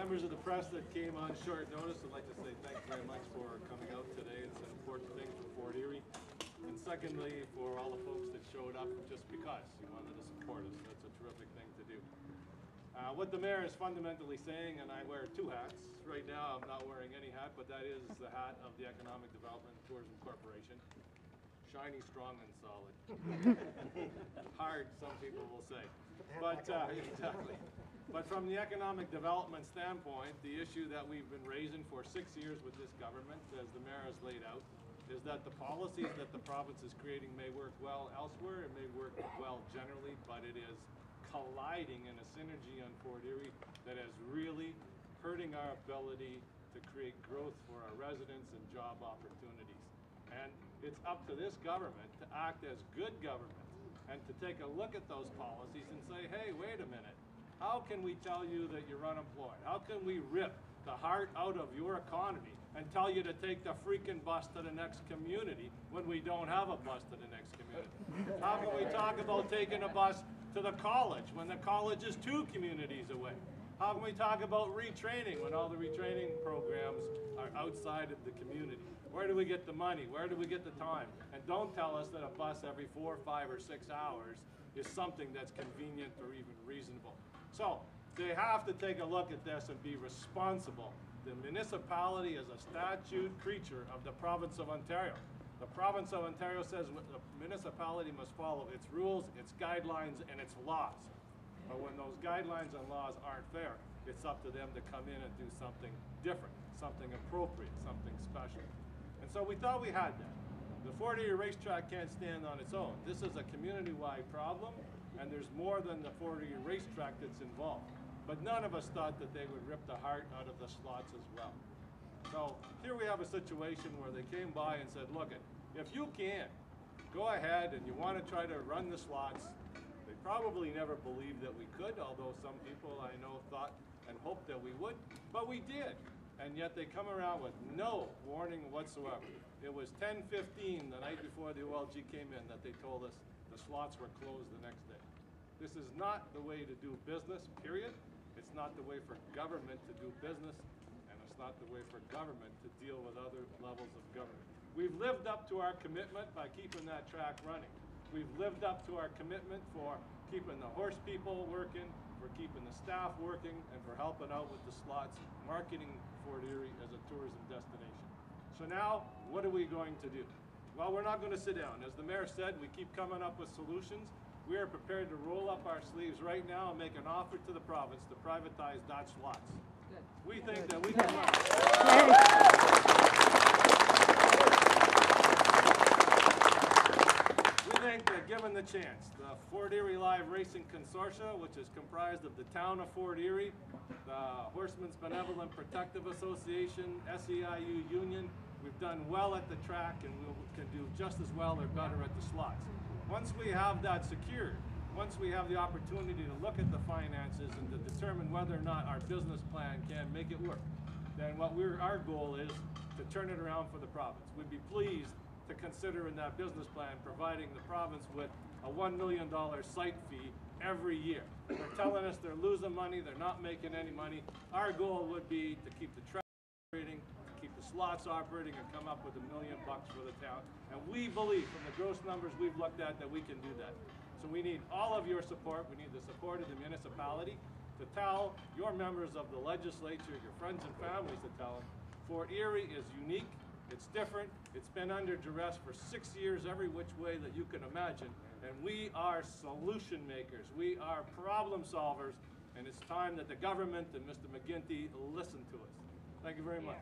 members of the press that came on short notice, I'd like to say thanks very much for coming out today. It's an important thing for Fort Erie. And secondly, for all the folks that showed up just because you wanted to support us. That's a terrific thing to do. What the mayor is fundamentally saying, and I wear two hats. Right now I'm not wearing any hat, but that is the hat of the Economic Development and Tourism Corporation. Shiny, strong, and solid. Hard, some people will say. But exactly. But from the economic development standpoint, the issue that we've been raising for 6 years with this government, as the mayor has laid out, is that the policies that the province is creating may work well elsewhere, it may work well generally, but it is colliding in a synergy on Fort Erie that is really hurting our ability to create growth for our residents and job opportunities. And it's up to this government to act as good government and to take a look at those policies and say, hey, wait a minute. How can we tell you that you're unemployed? How can we rip the heart out of your economy and tell you to take the freaking bus to the next community when we don't have a bus to the next community? How can we talk about taking a bus to the college when the college is 2 communities away? How can we talk about retraining when all the retraining programs are outside of the community? Where do we get the money? Where do we get the time? And don't tell us that a bus every 4, 5, or 6 hours is something that's convenient or even reasonable. So they have to take a look at this and be responsible. The municipality is a statute creature of the province of Ontario. The province of Ontario says the municipality must follow its rules, its guidelines, and its laws. But when those guidelines and laws aren't there, it's up to them to come in and do something different, something appropriate, something special. And so we thought we had that. The Fort Erie racetrack can't stand on its own. This is a community-wide problem, and there's more than the Fort Erie racetrack that's involved. But none of us thought that they would rip the heart out of the slots as well. So here we have a situation where they came by and said, look, if you can, go ahead and you want to try to run the slots. They probably never believed that we could, although some people I know thought and hoped that we would, but we did. And yet they come around with no warning whatsoever. It was 10:15 the night before the OLG came in that they told us the slots were closed the next day. This is not the way to do business, period. It's not the way for government to do business, and it's not the way for government to deal with other levels of government. We've lived up to our commitment by keeping that track running. We've lived up to our commitment for keeping the horse people working, for keeping the staff working, and for helping out with the slots, marketing Fort Erie as a tourism destination. So now, what are we going to do? Well, we're not going to sit down. As the mayor said, we keep coming up with solutions. We are prepared to roll up our sleeves right now and make an offer to the province to privatize that slots. Good. We think that we can run. We think that given the chance, the Fort Erie Live Racing Consortia, which is comprised of the town of Fort Erie, the Horsemen's Benevolent Protective Association, SEIU Union, we've done well at the track and we can do just as well or better at the slots. Once we have that secured, once we have the opportunity to look at the finances and to determine whether or not our business plan can make it work, then our goal is to turn it around for the province. We'd be pleased to consider in that business plan providing the province with a $1 million site fee every year. They're telling us they're losing money, they're not making any money. Our goal would be to keep the track operating, to keep the slots operating, and come up with $1 million for the town. And we believe from the gross numbers we've looked at that we can do that. So we need all of your support. We need the support of the municipality to tell your members of the legislature, your friends and families to tell them, Fort Erie is unique, it's different, it's been under duress for 6 years every which way that you can imagine, and we are solution makers, we are problem solvers, and it's time that the government and Mr. McGuinty listen to us. Thank you very much.